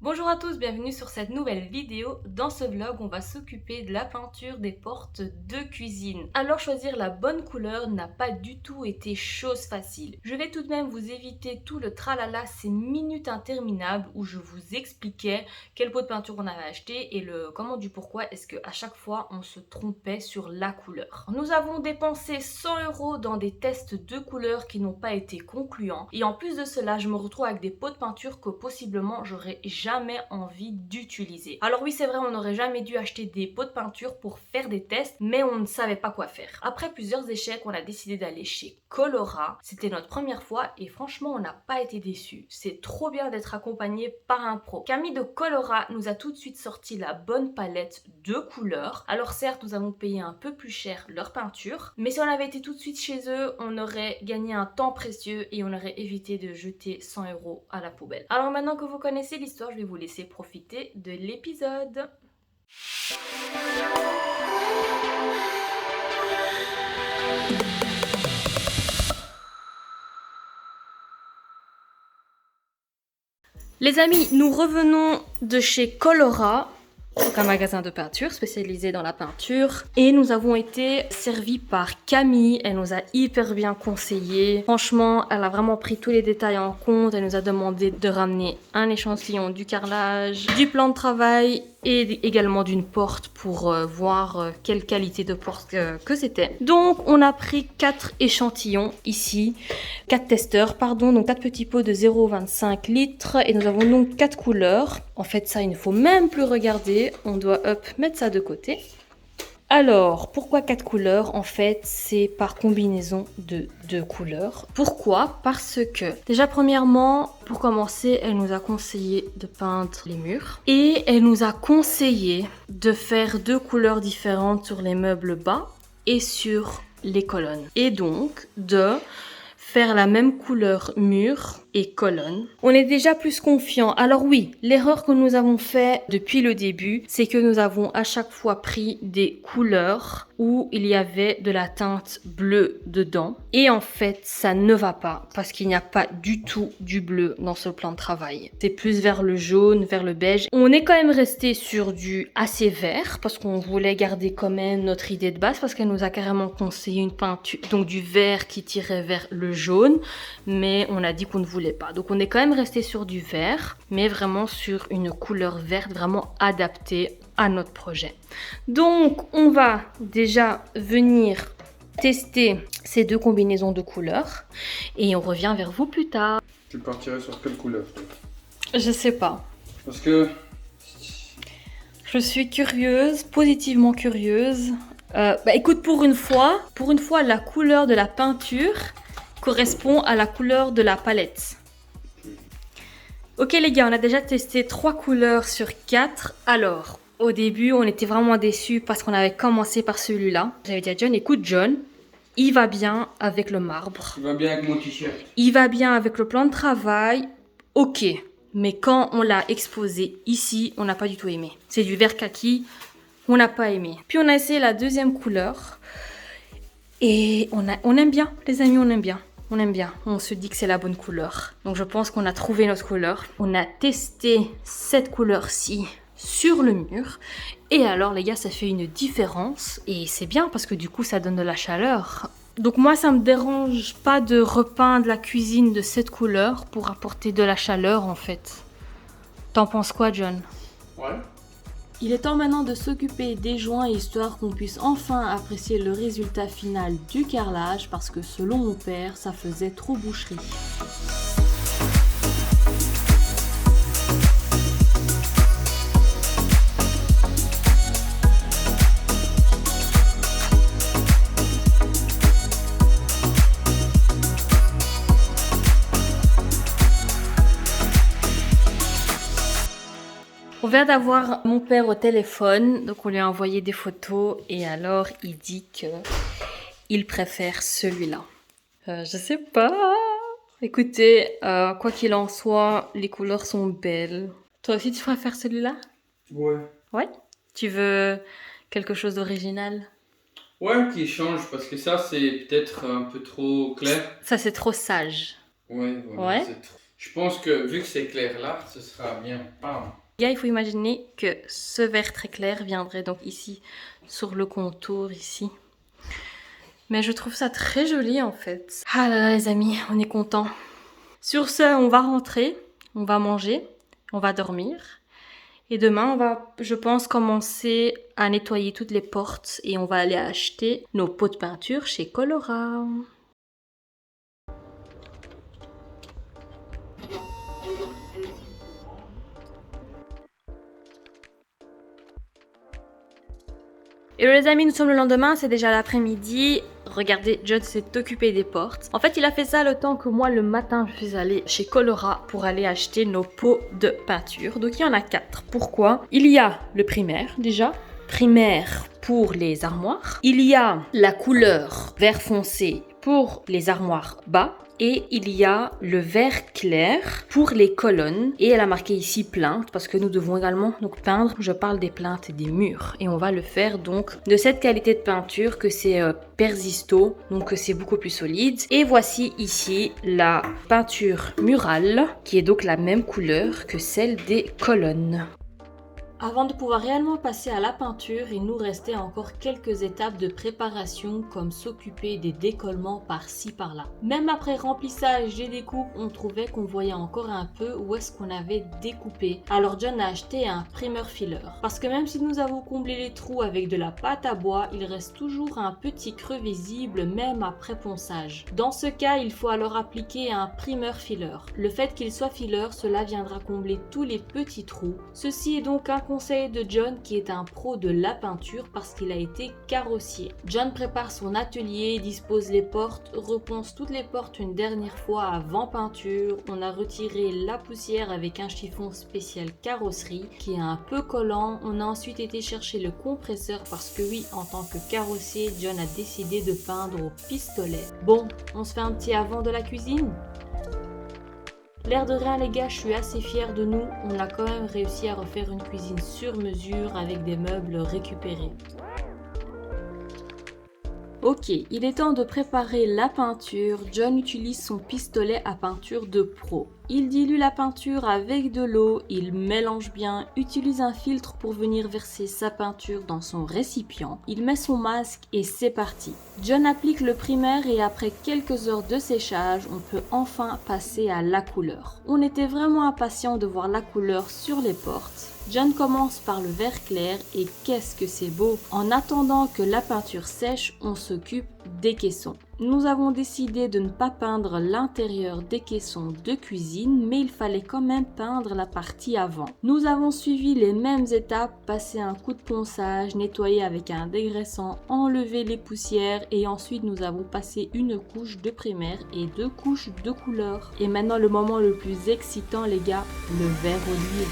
Bonjour à tous, bienvenue sur cette nouvelle vidéo. Dans ce vlog, on va s'occuper de la peinture des portes de cuisine. Alors choisir la bonne couleur n'a pas du tout été chose facile. Je vais tout de même vous éviter tout le tralala, ces minutes interminables où je vous expliquais quel pot de peinture on avait acheté et le comment du pourquoi est-ce qu'à chaque fois on se trompait sur la couleur. Nous avons dépensé 100 € dans des tests de couleurs qui n'ont pas été concluants et en plus de cela, je me retrouve avec des pots de peinture que possiblement j'aurais jamais envie d'utiliser. Alors oui, c'est vrai, on n'aurait jamais dû acheter des pots de peinture pour faire des tests, mais on ne savait pas quoi faire. Après plusieurs échecs, on a décidé d'aller chez Colora. C'était notre première fois et franchement, on n'a pas été déçus. C'est trop bien d'être accompagné par un pro. Camille de Colora nous a tout de suite sorti la bonne palette de couleurs. Alors certes, nous avons payé un peu plus cher leur peinture, mais si on avait été tout de suite chez eux, on aurait gagné un temps précieux et on aurait évité de jeter 100 € à la poubelle. Alors maintenant que vous connaissez l'histoire, je vais vous laisser profiter de l'épisode. Les amis, nous revenons de chez Colora, donc un magasin de peinture spécialisé dans la peinture, et nous avons été servis par Camille. Elle nous a hyper bien conseillé. Franchement, elle a vraiment pris tous les détails en compte. Elle nous a demandé de ramener un échantillon du carrelage, du plan de travail et également d'une porte pour voir quelle qualité de porte que c'était. Donc on a pris 4 échantillons ici, 4 testeurs pardon, donc 4 petits pots de 0,25 litres et nous avons donc 4 couleurs. En fait ça il ne faut même plus regarder, on doit mettre ça de côté. Alors, pourquoi 4 couleurs? En fait, c'est par combinaison de 2 couleurs. Pourquoi? Parce que, déjà premièrement, pour commencer, elle nous a conseillé de peindre les murs. Et elle nous a conseillé de faire 2 couleurs différentes sur les meubles bas et sur les colonnes. Et donc, de faire la même couleur mur et colonne. On est déjà plus confiant. Alors oui, l'erreur que nous avons fait depuis le début, c'est que nous avons à chaque fois pris des couleurs où il y avait de la teinte bleue dedans. Et en fait, ça ne va pas parce qu'il n'y a pas du tout du bleu dans ce plan de travail. C'est plus vers le jaune, vers le beige. On est quand même resté sur du assez vert parce qu'on voulait garder quand même notre idée de base parce qu'elle nous a carrément conseillé une peinture, donc du vert qui tirait vers le jaune. Mais on a dit qu'on ne voulait pas. Donc on est quand même resté sur du vert, mais vraiment sur une couleur verte vraiment adaptée à notre projet. Donc on va déjà venir tester ces 2 combinaisons de couleurs et on revient vers vous plus tard. Tu partirais sur quelle couleur toi? Je sais pas. Parce que Je suis curieuse, positivement curieuse. Écoute, pour une fois, la couleur de la peinture correspond à la couleur de la palette. Ok les gars, on a déjà testé 3 couleurs sur 4. Alors, au début, on était vraiment déçus parce qu'on avait commencé par celui-là. J'avais dit à John, écoute John, il va bien avec le marbre. tu vas bien avec mon t-shirt. Il va bien avec le plan de travail. Ok, mais quand on l'a exposé ici, on n'a pas du tout aimé. C'est du vert kaki, on n'a pas aimé. Puis on a essayé la deuxième couleur. Et on aime bien, les amis, on aime bien. On aime bien, on se dit que c'est la bonne couleur. Donc je pense qu'on a trouvé notre couleur. On a testé cette couleur-ci sur le mur. Et alors les gars, ça fait une différence. Et c'est bien parce que du coup, ça donne de la chaleur. Donc moi, ça me dérange pas de repeindre la cuisine de cette couleur pour apporter de la chaleur en fait. T'en penses quoi, John? Ouais. Il est temps maintenant de s'occuper des joints histoire qu'on puisse enfin apprécier le résultat final du carrelage parce que selon mon père, ça faisait trop boucherie. On vient d'avoir mon père au téléphone, donc on lui a envoyé des photos et alors il dit que il préfère celui-là. Je sais pas. Écoutez, quoi qu'il en soit, les couleurs sont belles. Toi aussi tu préfères celui-là? Ouais. Ouais? Tu veux quelque chose d'original? Ouais, qui change, parce que ça, c'est peut-être un peu trop clair. Ça c'est trop sage. Ouais, voilà, Ouais. c'est trop... Je pense que vu que c'est clair là, ce sera bien peint. Les gars, il faut imaginer que ce vert très clair viendrait donc ici, sur le contour, ici. Mais je trouve ça très joli en fait. Ah là là les amis, on est contents. Sur ce, on va rentrer, on va manger, on va dormir. Et demain, on va, je pense, commencer à nettoyer toutes les portes et on va aller acheter nos pots de peinture chez Colora. Hello les amis, nous sommes le lendemain, c'est déjà l'après-midi. Regardez, John s'est occupé des portes. En fait, il a fait ça le temps que moi, le matin, je suis allée chez Colora pour aller acheter nos pots de peinture. Donc, il y en a 4. Pourquoi? Il y a le primaire, déjà. Primaire pour les armoires. Il y a la couleur vert foncé pour les armoires bas. Et il y a le vert clair pour les colonnes. Et elle a marqué ici plainte parce que nous devons également donc peindre. Je parle des plaintes des murs. Et on va le faire donc de cette qualité de peinture que c'est Persisto. Donc c'est beaucoup plus solide. Et voici ici la peinture murale qui est donc la même couleur que celle des colonnes. Avant de pouvoir réellement passer à la peinture, il nous restait encore quelques étapes de préparation comme s'occuper des décollements par-ci par-là. Même après remplissage des découpes, on trouvait qu'on voyait encore un peu où est-ce qu'on avait découpé. Alors John a acheté un primer filler. Parce que même si nous avons comblé les trous avec de la pâte à bois, il reste toujours un petit creux visible même après ponçage. Dans ce cas, il faut alors appliquer un primer filler. Le fait qu'il soit filler, cela viendra combler tous les petits trous. Ceci est donc un conseil de John qui est un pro de la peinture parce qu'il a été carrossier. John prépare son atelier, dispose les portes, reponce toutes les portes une dernière fois avant peinture. On a retiré la poussière avec un chiffon spécial carrosserie qui est un peu collant. On a ensuite été chercher le compresseur parce que oui, en tant que carrossier, John a décidé de peindre au pistolet. Bon, on se fait un petit avant de la cuisine ? L'air de rien les gars, je suis assez fière de nous, on a quand même réussi à refaire une cuisine sur mesure avec des meubles récupérés. Ok, il est temps de préparer la peinture. John utilise son pistolet à peinture de pro. Il dilue la peinture avec de l'eau, il mélange bien, utilise un filtre pour venir verser sa peinture dans son récipient. Il met son masque et c'est parti. John applique le primaire et après quelques heures de séchage, on peut enfin passer à la couleur. On était vraiment impatient de voir la couleur sur les portes. John commence par le vert clair et qu'est-ce que c'est beau! En attendant que la peinture sèche, on s'occupe des caissons. Nous avons décidé de ne pas peindre l'intérieur des caissons de cuisine, mais il fallait quand même peindre la partie avant. Nous avons suivi les mêmes étapes, passer un coup de ponçage, nettoyer avec un dégraissant, enlever les poussières et ensuite nous avons passé une couche de primaire et 2 couches de couleur. Et maintenant le moment le plus excitant les gars, le vert olive.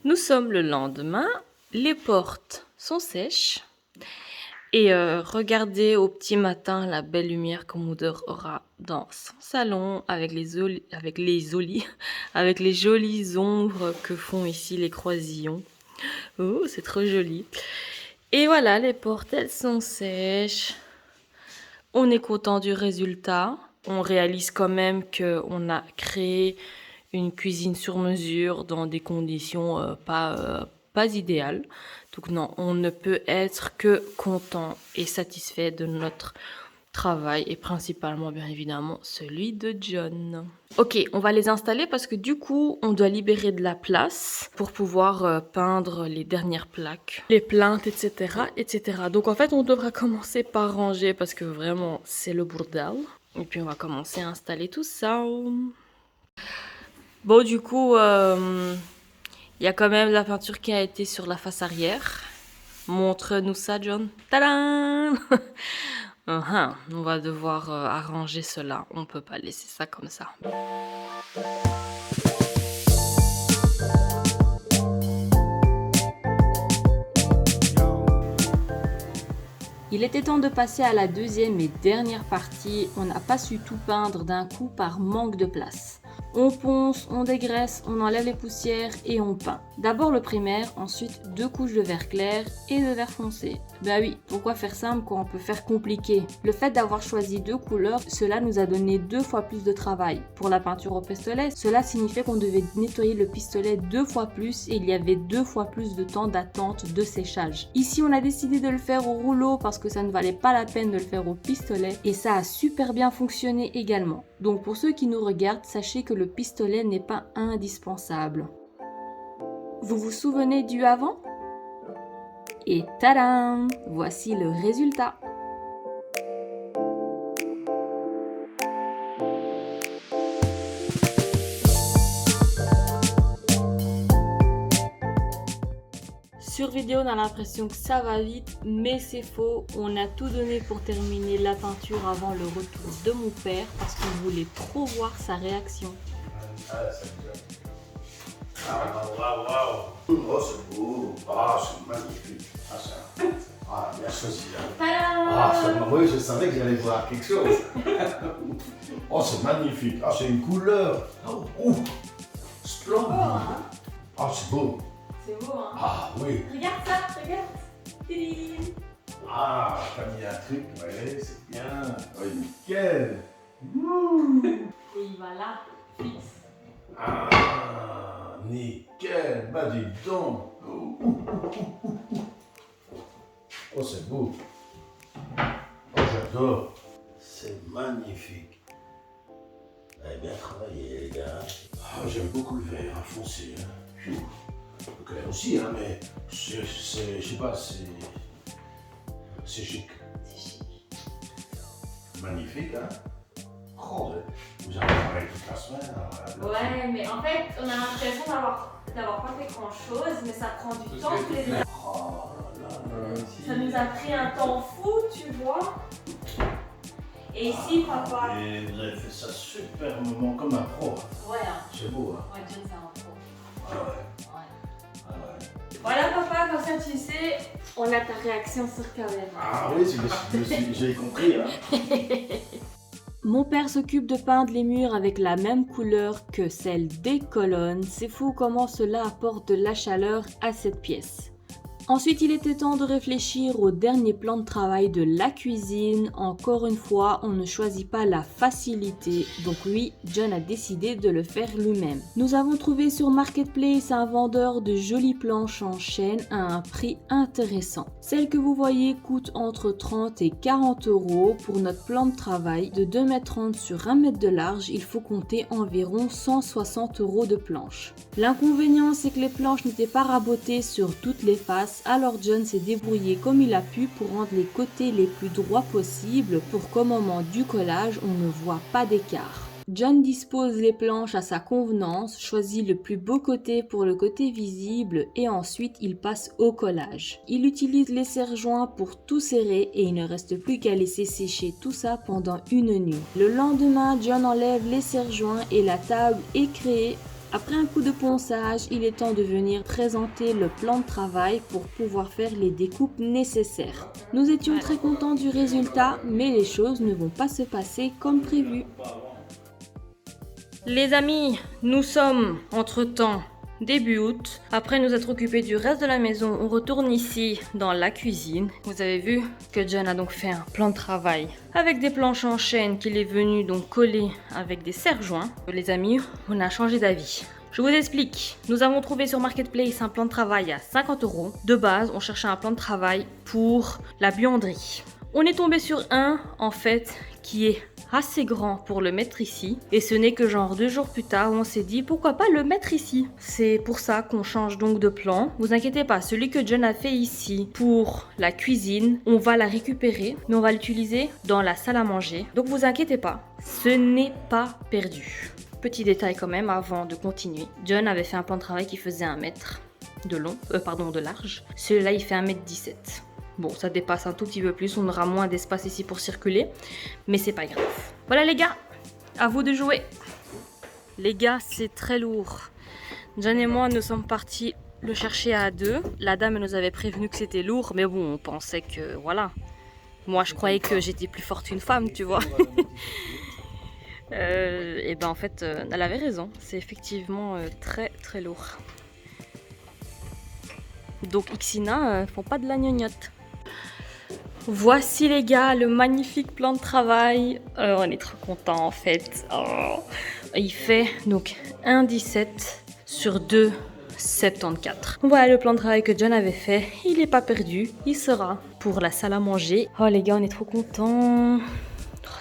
Nous sommes le lendemain, les portes sont sèches et regardez au petit matin la belle lumière que Mother aura dans son salon avec les jolies ombres que font ici les croisillons. Oh, c'est trop joli. Et voilà, les portes, elles sont sèches. On est content du résultat. On réalise quand même qu'on a créé une cuisine sur mesure dans des conditions pas idéales. Donc non, on ne peut être que content et satisfait de notre travail et principalement bien évidemment celui de John. Ok, on va les installer parce que du coup on doit libérer de la place pour pouvoir peindre les dernières plaques, les plaintes, etc., etc. Donc en fait on devra commencer par ranger parce que vraiment c'est le bordel. Et puis on va commencer à installer tout ça. Bon, du coup, il y a quand même la peinture qui a été sur la face arrière. Montre-nous ça, John. Tadam! On va devoir arranger cela. On peut pas laisser ça comme ça. Il était temps de passer à la deuxième et dernière partie. On n'a pas su tout peindre d'un coup par manque de place. On ponce, on dégraisse, on enlève les poussières et on peint. D'abord le primaire, ensuite 2 couches de vert clair et de vert foncé. Bah oui, pourquoi faire simple quand on peut faire compliqué? Le fait d'avoir choisi 2 couleurs, cela nous a donné 2 fois plus de travail. Pour la peinture au pistolet, cela signifiait qu'on devait nettoyer le pistolet 2 fois plus et il y avait 2 fois plus de temps d'attente de séchage. Ici, on a décidé de le faire au rouleau parce que ça ne valait pas la peine de le faire au pistolet et ça a super bien fonctionné également. Donc pour ceux qui nous regardent, sachez que le pistolet n'est pas indispensable. Vous vous souvenez du avant? Et tadam! Voici le résultat. Sur vidéo, on a l'impression que ça va vite, mais c'est faux. On a tout donné pour terminer la peinture avant le retour de mon père parce qu'on voulait trop voir sa réaction. Waouh! Oh, c'est beau! Ah, c'est magnifique! Bien choisi! Oui, je savais que j'allais voir quelque chose! Oh, c'est magnifique! Ah, c'est une couleur! Oh, splendide! Ah, c'est beau! C'est beau, hein? Ah, oui! Regarde ça, regarde! Ah, t'as mis un truc, ouais, c'est bien! Oui, nickel! Et il va là, fixe. Ah, nickel! Bah, dis donc! Oh, c'est beau! Oh, j'adore! C'est magnifique! Vous avez bien travaillé, les gars! Ah, j'aime beaucoup le vert foncé, hein. Le clair aussi, hein, mais je sais pas, c'est chic. C'est chic. Magnifique, hein? Oh, vous avez travaillé toute la semaine. Ouais, mais en fait, on a l'impression d'avoir pas fait grand chose, mais ça prend du temps tous les deux. Oh là là. Ça nous a pris un temps fou, tu vois. Et ici, papa. Et vous avez fait ça superbement comme un pro. Ouais, hein. C'est beau, hein? Ouais, John, c'est un pro. Ah ouais. Ouais. Ah ouais. Voilà, papa, comme ça tu sais, on a ta réaction sur caméra. Ah oui, j'ai compris, hein? Mon père s'occupe de peindre les murs avec la même couleur que celle des colonnes. C'est fou comment cela apporte de la chaleur à cette pièce. Ensuite, il était temps de réfléchir au dernier plan de travail de la cuisine. Encore une fois, on ne choisit pas la facilité. Donc oui, John a décidé de le faire lui-même. Nous avons trouvé sur Marketplace un vendeur de jolies planches en chêne à un prix intéressant. Celle que vous voyez coûte entre 30 et 40 euros. Pour notre plan de travail de 2,30 m sur 1 m de large, il faut compter environ 160 euros de planches. L'inconvénient, c'est que les planches n'étaient pas rabotées sur toutes les faces. Alors John s'est débrouillé comme il a pu pour rendre les côtés les plus droits possibles pour qu'au moment du collage, on ne voit pas d'écart. John dispose les planches à sa convenance, choisit le plus beau côté pour le côté visible et ensuite il passe au collage. Il utilise les serre-joints pour tout serrer et il ne reste plus qu'à laisser sécher tout ça pendant une nuit. Le lendemain, John enlève les serre-joints et la table est créée. Après un coup de ponçage, il est temps de venir présenter le plan de travail pour pouvoir faire les découpes nécessaires. Nous étions très contents du résultat, mais les choses ne vont pas se passer comme prévu. Les amis, nous sommes entre-temps début août. Après nous être occupés du reste de la maison, on retourne ici dans la cuisine. Vous avez vu que John a donc fait un plan de travail avec des planches en chêne qu'il est venu donc coller avec des serre-joints. Les amis, on a changé d'avis. Je vous explique. Nous avons trouvé sur Marketplace un plan de travail à 50 euros. De base, on cherchait un plan de travail pour la buanderie. On est tombé sur un, en fait, qui est assez grand pour le mettre ici. Et ce n'est que genre 2 jours plus tard où on s'est dit pourquoi pas le mettre ici. C'est pour ça qu'on change donc de plan. Vous inquiétez pas, celui que John a fait ici pour la cuisine, on va la récupérer, mais on va l'utiliser dans la salle à manger. Donc vous inquiétez pas, ce n'est pas perdu. Petit détail quand même avant de continuer. John avait fait un plan de travail qui faisait 1 mètre. de long, pardon, de large. Celui-là, il fait 1,17 m. Bon, ça dépasse un tout petit peu plus, on aura moins d'espace ici pour circuler, mais c'est pas grave. Voilà les gars, à vous de jouer. Les gars, c'est très lourd. John et moi, nous sommes partis le chercher à deux. La dame nous avait prévenu que c'était lourd, mais bon, on pensait que, voilà. Moi, je croyais que j'étais plus forte qu'une femme, tu vois. Et ben en fait, elle avait raison. C'est effectivement très très lourd. Donc Xina font pas de la gnognotte. Voici les gars, le magnifique plan de travail. On est trop contents en fait. Oh. Il fait donc 1,17 sur 2,74. Voilà le plan de travail que John avait fait. Il n'est pas perdu. Il sera pour la salle à manger. Oh les gars, on est trop contents.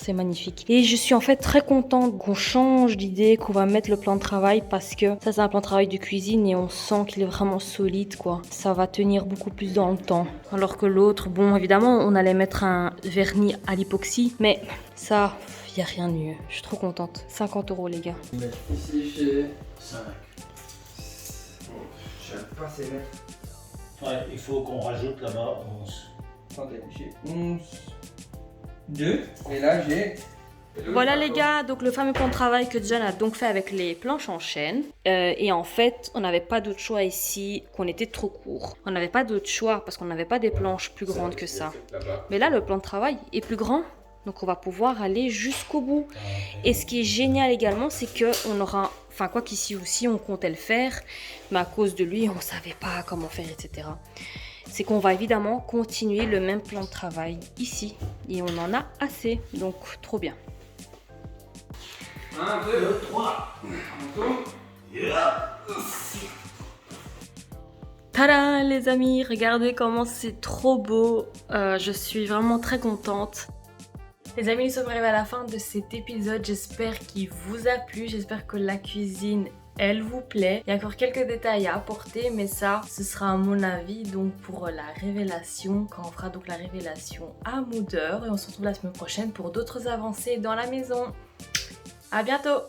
C'est magnifique. Et je suis en fait très contente qu'on change d'idée, qu'on va mettre le plan de travail parce que ça c'est un plan de travail de cuisine et on sent qu'il est vraiment solide quoi. Ça va tenir beaucoup plus dans le temps. Alors que l'autre, bon évidemment on allait mettre un vernis à l'époxy, mais ça, il n'y a rien de mieux. Je suis trop contente. 50 € les gars. Ici j'ai 5. Je sais pas ces mettre. Ouais, il faut qu'on rajoute là-bas 11. Attendez, j'ai 11, 2, et là j'ai... Voilà les gars, donc le fameux plan de travail que John a donc fait avec les planches en chêne. Et en fait, on n'avait pas d'autre choix ici, qu'on était trop court. On n'avait pas d'autre choix parce qu'on n'avait pas des planches plus grandes que ça. Mais là, le plan de travail est plus grand, donc on va pouvoir aller jusqu'au bout. Et ce qui est génial également, c'est qu'on aura... Enfin, quoi qu'ici aussi, on comptait le faire, mais à cause de lui, on ne savait pas comment faire, etc. C'est qu'on va évidemment continuer le même plan de travail ici. Et on en a assez, donc trop bien. 1, 2, 3. On tourne. Tada les amis, regardez comment c'est trop beau. Je suis vraiment très contente. Les amis, nous sommes arrivés à la fin de cet épisode. J'espère qu'il vous a plu. J'espère que la cuisine, elle vous plaît. Il y a encore quelques détails à apporter, mais ça, ce sera à mon avis donc pour la révélation, quand on fera donc la révélation à Moodor. Et on se retrouve la semaine prochaine pour d'autres avancées dans la maison. À bientôt!